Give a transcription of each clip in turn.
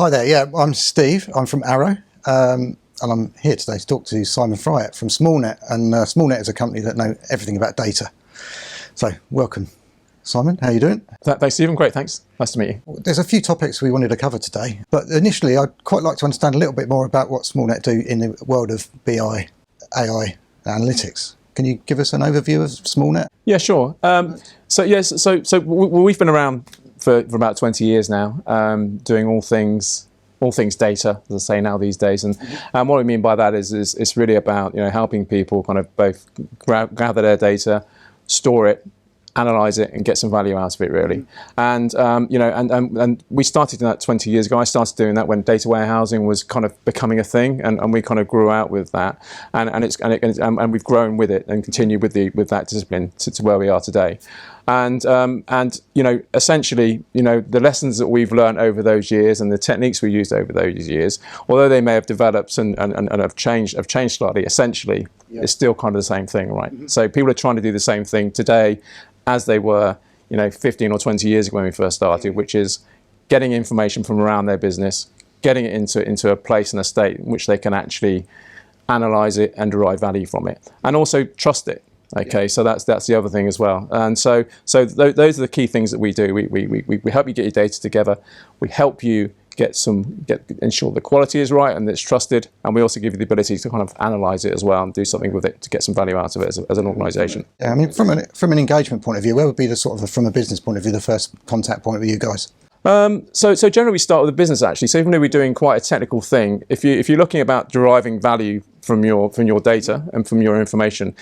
Hi there, yeah, I'm Steve, I'm from Arrow, and I'm here today to talk to Simon Fryatt from Smallnet, and Smallnet is a company that know everything about data. So, welcome. Simon, how are you doing? Thanks, Stephen. Great, thanks. Nice to meet you. There's a few topics we wanted to cover today, but initially I'd quite like to understand a little bit more about what Smallnet do in the world of BI, AI, analytics. Can you give us an overview of Smallnet? Yeah, sure. So we've been around for about 20 years now, doing all things data, as I say now these days. And what I mean by that is it's really about helping people kind of both gather their data, store it, analyze it, and get some value out of it, really. And we started doing that 20 years ago. I started doing that when data warehousing was kind of becoming a thing, and we kind of grew out with that, and we've grown with it and continued with that discipline to where we are today. And essentially, the lessons that we've learned over those years and the techniques we used over those years, although they may have developed and have changed slightly, essentially, it's still kind of the same thing, right? So people are trying to do the same thing today as they were, 15 or 20 years ago when we first started, which is getting information from around their business, getting it into a place and a state in which they can actually analyze it and derive value from it, and also trust it. Okay, so that's the other thing as well. And so those are the key things that we do. We help you get your data together. We help you ensure the quality is right and it's trusted, and we also give you the ability to kind of analyze it as well and do something with it to get some value out of it as an organization. Yeah, I mean, from an engagement point of view, where would be the sort of, from a business point of view, the first contact point with you guys? So generally we start with the business, actually. So even though we're doing quite a technical thing, if you're looking about deriving value from your data and from your information,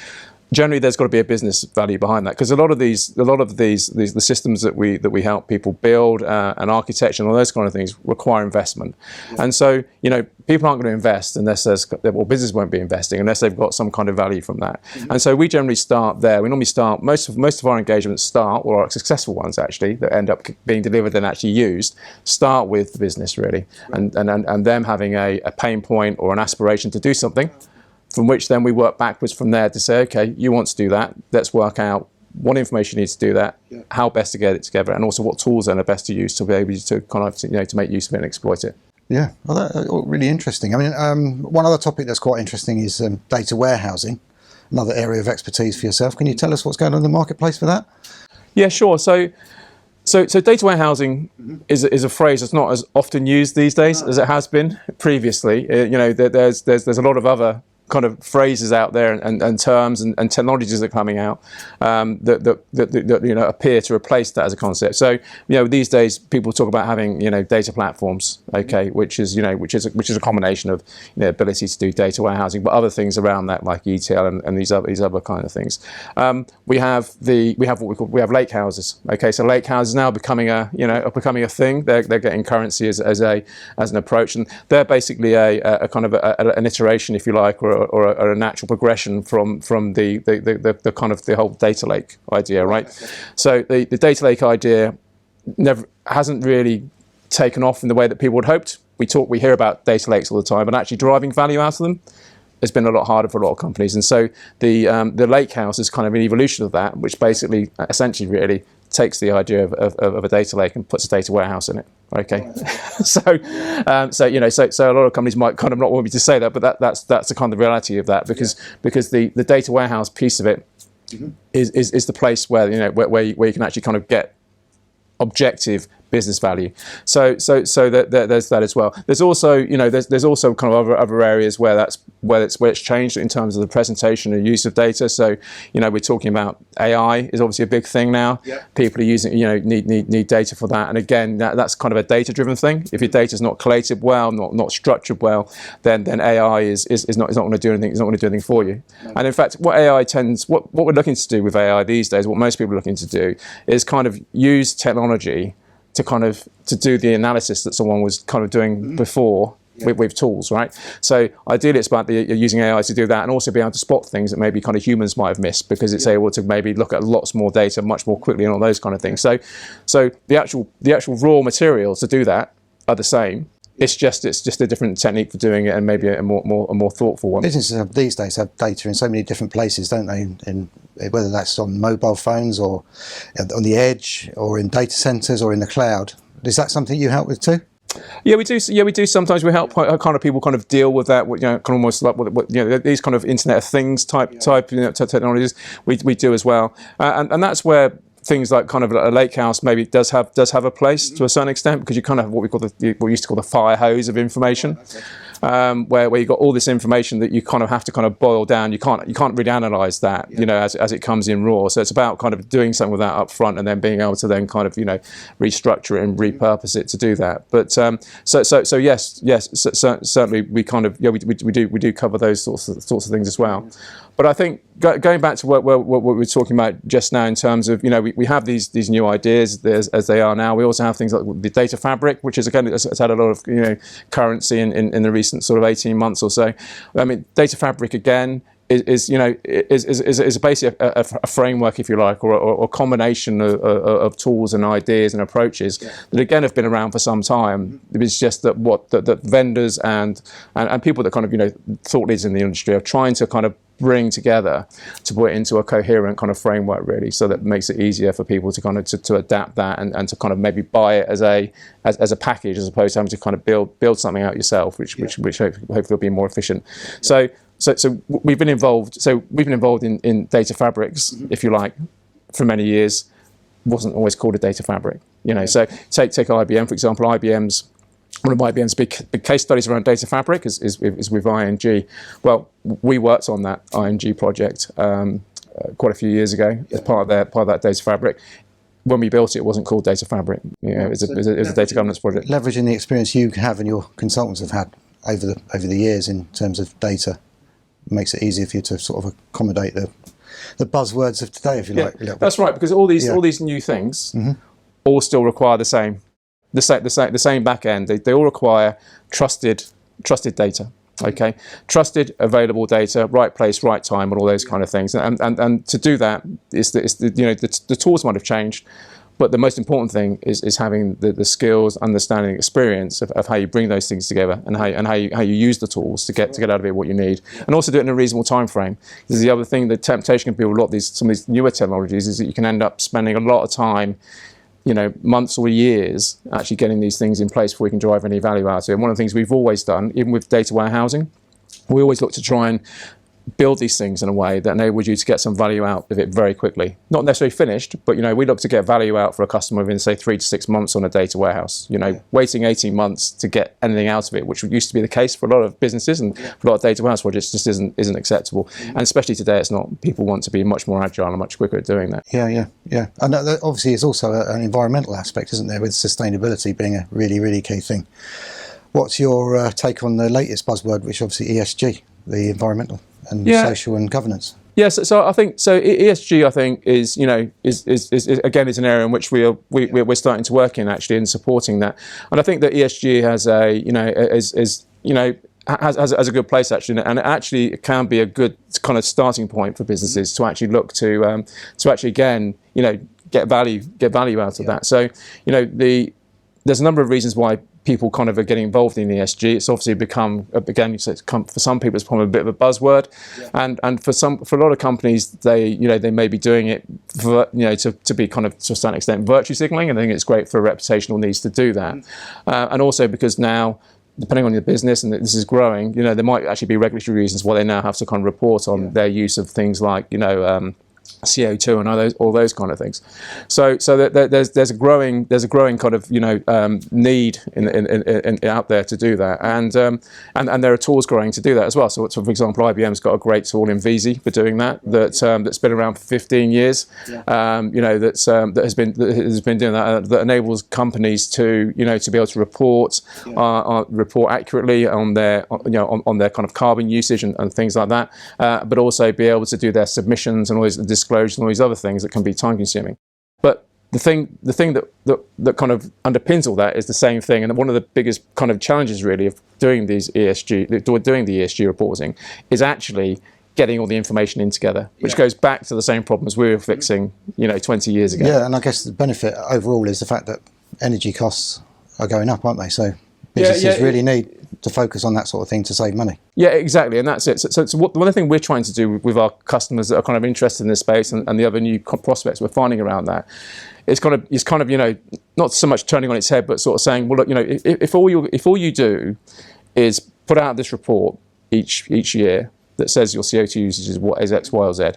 generally there's got to be a business value behind that, because a lot of the systems that we help people build and architecture and all those kind of things require investment. And so people aren't going to invest unless business won't be investing unless they've got some kind of value from that. And so we generally start there. We normally start most of our engagements start, or our successful ones actually, that end up being delivered and actually used, start with the business really, and them having a pain point or an aspiration to do something, from which then we work backwards from there to say, okay, you want to do that, let's work out what information you need to do that, how best to get it together, and also what tools then are best to use to be able to kind of to make use of it and exploit it. Yeah, well, that's really interesting. I mean, one other topic that's quite interesting is data warehousing, another area of expertise for yourself. Can you tell us what's going on in the marketplace for that? Yeah, sure. So data warehousing is a phrase that's not as often used these days as it has been previously. There's a lot of other kind of phrases out there and terms and technologies that are coming out that appear to replace that as a concept. So these days people talk about having data platforms, okay, which is a combination of ability to do data warehousing, but other things around that like ETL and these other kind of things. We have what we have lake houses. Okay, so lake houses now becoming a thing. They're getting currency as an approach, and they're basically a kind of an iteration, if you like, or a natural progression from the kind of the whole data lake idea, right? So the data lake idea hasn't really taken off in the way that people had hoped. We hear about data lakes all the time, but actually deriving value out of them has been a lot harder for a lot of companies. And so the lake house is kind of an evolution of that, which basically essentially really takes the idea of a data lake and puts a data warehouse in it. Okay, so a lot of companies might kind of not want me to say that, but that's the kind of reality of that, because the data warehouse piece of it is the place where you can actually kind of get objective business value. So there's that as well. There's also there's also kind of other areas where it's changed in terms of the presentation and use of data. So we're talking about AI is obviously a big thing now. People are using need data for that, and again that's kind of a data driven thing. If your data is not collated well, not structured well, then AI is not going to do anything. It's not going to do anything for you. And in fact, what we're looking to do with AI these days, what most people are looking to do, is kind of use technology to do the analysis that someone was kind of doing before with tools, right? So ideally it's about using AI to do that, and also be able to spot things that maybe kind of humans might have missed, because it's able to maybe look at lots more data much more quickly and all those kind of things. So the actual raw materials to do that are the same. It's just a different technique for doing it, and maybe a more thoughtful one. Businesses these days have data in so many different places, don't they? In whether that's on mobile phones or on the edge or in data centers or in the cloud. Is that something you help with too? Yeah, we do. Yeah, we do. Sometimes we help kind of people kind of deal with that. You know, kind of almost like what these kind of Internet of Things type technologies. We do as well, and that's where things like kind of a lake house maybe does have a place to a certain extent, because you kind of have what we used to call the fire hose of information. Where you got all this information that you kind of have to kind of boil down. You can't really analyze that, as it comes in raw. So it's about kind of doing something with that up front, and then being able to then kind of restructure it and repurpose it to do that. But so yes, certainly we kind of we do cover those sorts of things as well. But I think going back to what we were talking about just now in terms of we have these new ideas as they are now. We also have things like the data fabric, which is again has had a lot of currency in the recent sort of 18 months or so. I mean, data fabric again is basically a framework, if you like, or a combination of tools and ideas and approaches that again have been around for some time. It's just that that vendors and people that kind of thought leaders in the industry are trying to kind of bring together to put it into a coherent kind of framework, really, so that makes it easier for people to kind of to adapt that and to kind of maybe buy it as a package, as opposed to having to kind of build something out yourself, which hopefully will be more efficient. So we've been involved. So we've been involved in data fabrics, if you like, for many years. Wasn't always called a data fabric, So take IBM, for example. One of IBM's big case studies around data fabric is with ING. Well, we worked on that ING project quite a few years ago as part of that data fabric. When we built it, it wasn't called data fabric. It was a data governance project. Leveraging the experience you have and your consultants have had over the years in terms of data makes it easier for you to sort of accommodate the buzzwords of today, if you like. That's right, because all these new things all still require the same back end. They all require trusted data. Okay, trusted, available data, right place, right time, and all those kind of things. And to do that, the tools might have changed, but the most important thing is having the skills, understanding, experience of how you bring those things together, and how you use the tools to get out of it what you need, and also do it in a reasonable time frame. This is the other thing. The temptation can be with some of these newer technologies is that you can end up spending a lot of time, months or years, actually getting these things in place before we can drive any value out of it. And one of the things we've always done, even with data warehousing, we always look to try and build these things in a way that enables you to get some value out of it very quickly. Not necessarily finished, but we look to get value out for a customer within, say, 3 to 6 months on a data warehouse. Waiting 18 months to get anything out of it, which used to be the case for a lot of businesses and for a lot of data warehouse projects, just isn't acceptable. And especially today, it's not. People want to be much more agile and much quicker at doing that. Yeah. And obviously, it's also an environmental aspect, isn't there, with sustainability being a really, really key thing. What's your take on the latest buzzword, which obviously ESG, the environmental and social and governance? Yes, so I think ESG. I think is again is an area in which we're starting to work in, actually, in supporting that. And I think that ESG has has a good place, actually, and it actually can be a good kind of starting point for businesses to actually look to actually again get value out of that. So there's a number of reasons why people kind of are getting involved in ESG. It's obviously become, again, for some people it's become a bit of a buzzword, and for a lot of companies, they may be doing it for, to be kind of to a certain extent virtue signaling, and I think it's great for reputational needs to do that, and also because now, depending on your business, and this is growing, there might actually be regulatory reasons why they now have to kind of report on their use of things like CO2 and all those kind of things. So there's a growing kind of need in out there to do that, and there are tools growing to do that as well. So for example, IBM's got a great tool in Veezy for doing that. That's been around for 15 years. That has been doing that. That enables companies to to be able to report accurately on their on their kind of carbon usage and things like that, but also be able to do their submissions and all these disclosures and all these other things that can be time consuming. But the thing that kind of underpins all that is the same thing, and one of the biggest kind of challenges really of doing the ESG reporting is actually getting all the information in together, which goes back to the same problems we were fixing 20 years ago. Yeah, and I guess the benefit overall is the fact that energy costs are going up, aren't they? So businesses really need to focus on that sort of thing to save money. Yeah, exactly, and that's it. So one of the things we're trying to do with our customers that are kind of interested in this space and the other new prospects we're finding around that, is kind of not so much turning on its head, but sort of saying, well, look, if all you do is put out this report each year that says your CO2 usage is X, Y, or Z,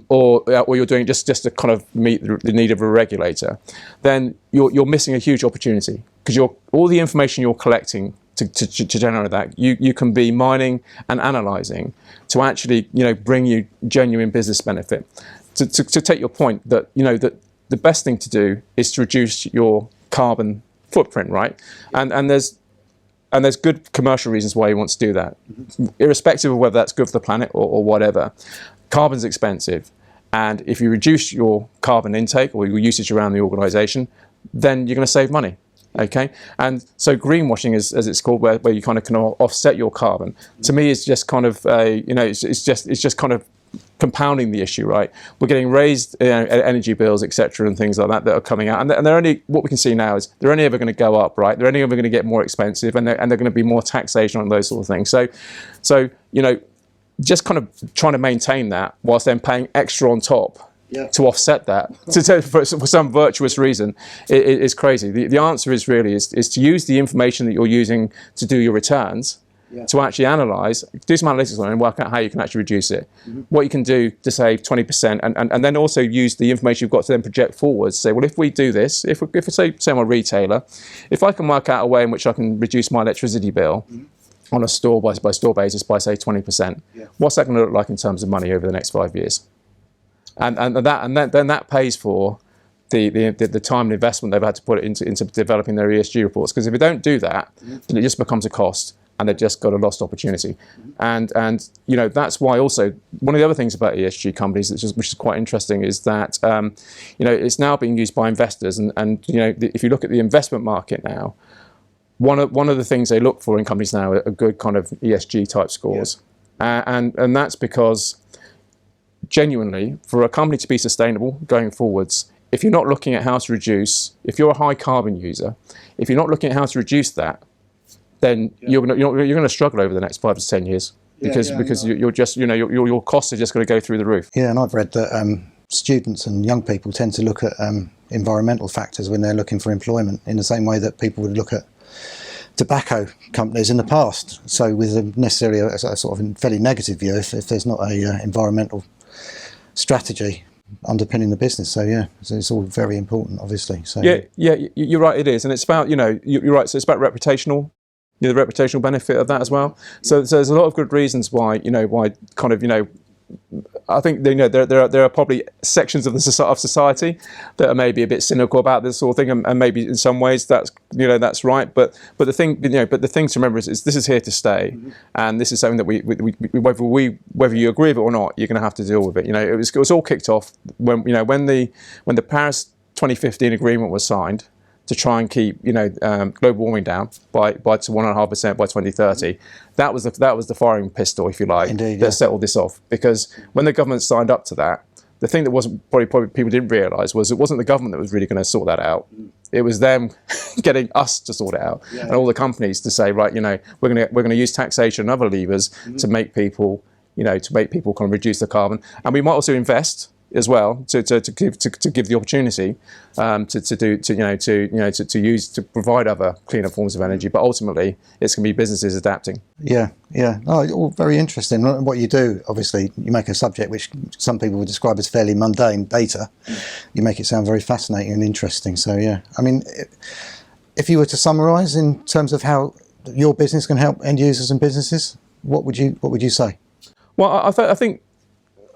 or you're doing just to kind of meet the need of a regulator, then you're missing a huge opportunity, because all the information you're collecting to generate that, you can be mining and analysing to actually bring you genuine business benefit. To take your point that that the best thing to do is to reduce your carbon footprint, right? And there's good commercial reasons why you want to do that, irrespective of whether that's good for the planet or whatever. Carbon's expensive, and if you reduce your carbon intake or your usage around the organisation, then you're going to save money. Okay, and so greenwashing, as it's called, where you kind of can offset your carbon, to me is just kind of it's just kind of compounding the issue, right? We're getting raised energy bills, etc., and things like that are coming out, and they're only, what we can see now is they're only ever going to go up, right? They're only ever going to get more expensive, and they're going to be more taxation on those sort of things. So just kind of trying to maintain that whilst then paying extra on top to offset that for some virtuous reason is crazy. The answer is really to use the information that you're using to do your returns to actually analyse, do some analytics on it and work out how you can actually reduce it. What you can do to save 20%, and then also use the information you've got to then project forwards. Say, well, if we do this, if say I'm a retailer, if I can work out a way in which I can reduce my electricity bill on a store by store basis by say 20%, what's that going to look like in terms of money over the next 5 years? And then that pays for the time and investment they've had to put into developing their ESG reports. Because if they don't do that, then it just becomes a cost, and they've just got a lost opportunity. And that's why also one of the other things about ESG companies, which is quite interesting, is that it's now being used by investors. And if you look at the investment market now, one of the things they look for in companies now are good kind of ESG type scores, and that's because genuinely, for a company to be sustainable going forwards, if you're not looking at how to reduce, if you're a high carbon user, if you're not looking at how to reduce that, then you're going to struggle over the next 5 to 10 years because you're just your costs are just going to go through the roof. Yeah, and I've read that students and young people tend to look at environmental factors when they're looking for employment, in the same way that people would look at tobacco companies in the past. So with necessarily a sort of fairly negative view if there's not a environmental strategy underpinning the business. So it's all very important, obviously. So you're right, it is, and it's about you're right. So it's about reputational, the reputational benefit of that as well. So there's a lot of good reasons why kind of I think there are probably sections of society that are maybe a bit cynical about this sort of thing, and maybe in some ways that's right. But the thing to remember is this is here to stay, and this is something that we whether you agree with it or not, you're going to have to deal with it. It was all kicked off when the Paris 2015 agreement was signed to try and keep global warming down by to 1.5% by 2030. That was the firing pistol, if you like. Indeed, that settled this off. Because when the government signed up to that, the thing that wasn't probably people didn't realise was it wasn't the government that was really going to sort that out. It was them getting us to sort it out, and all the companies to say, right, we're going to use taxation and other levers to make people kind of reduce the carbon, and we might also invest as well to give the opportunity to provide other cleaner forms of energy, but ultimately it's going to be businesses adapting. All very interesting. What you do, obviously, you make a subject which some people would describe as fairly mundane, data. You make it sound very fascinating and interesting. So I mean, if you were to summarise in terms of how your business can help end users and businesses, what would you say? Well,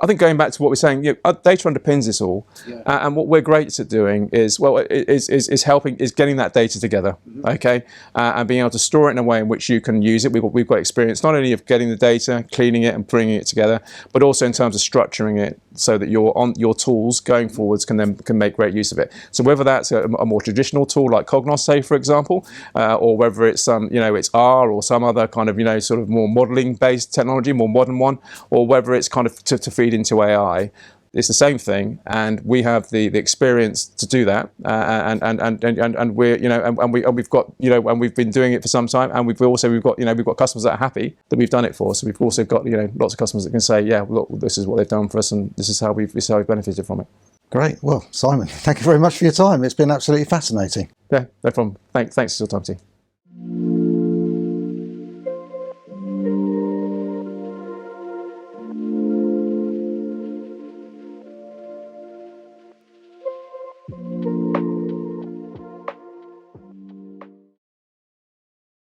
I think going back to what we're saying, data underpins this all, and what we're great at doing is getting that data together, okay, and being able to store it in a way in which you can use it. We've got experience not only of getting the data, cleaning it, and bringing it together, but also in terms of structuring it so that your tools going forwards can make great use of it. So whether that's a more traditional tool like Cognos, say for example, or whether it's it's R or some other kind of sort of more modelling based technology, more modern one, or whether it's kind of to feed into AI, it's the same thing, and we have the experience to do that, and we're, you know, and we've got, you know, and we've been doing it for some time, and we've got, you know, we've got customers that are happy that we've done it for. So we've also got, you know, lots of customers that can say, yeah, look, this is what they've done for us, and this is how we've benefited from it. Great. Well, Simon, thank you very much for your time. It's been absolutely fascinating. Yeah, no problem. Thanks for your time, T.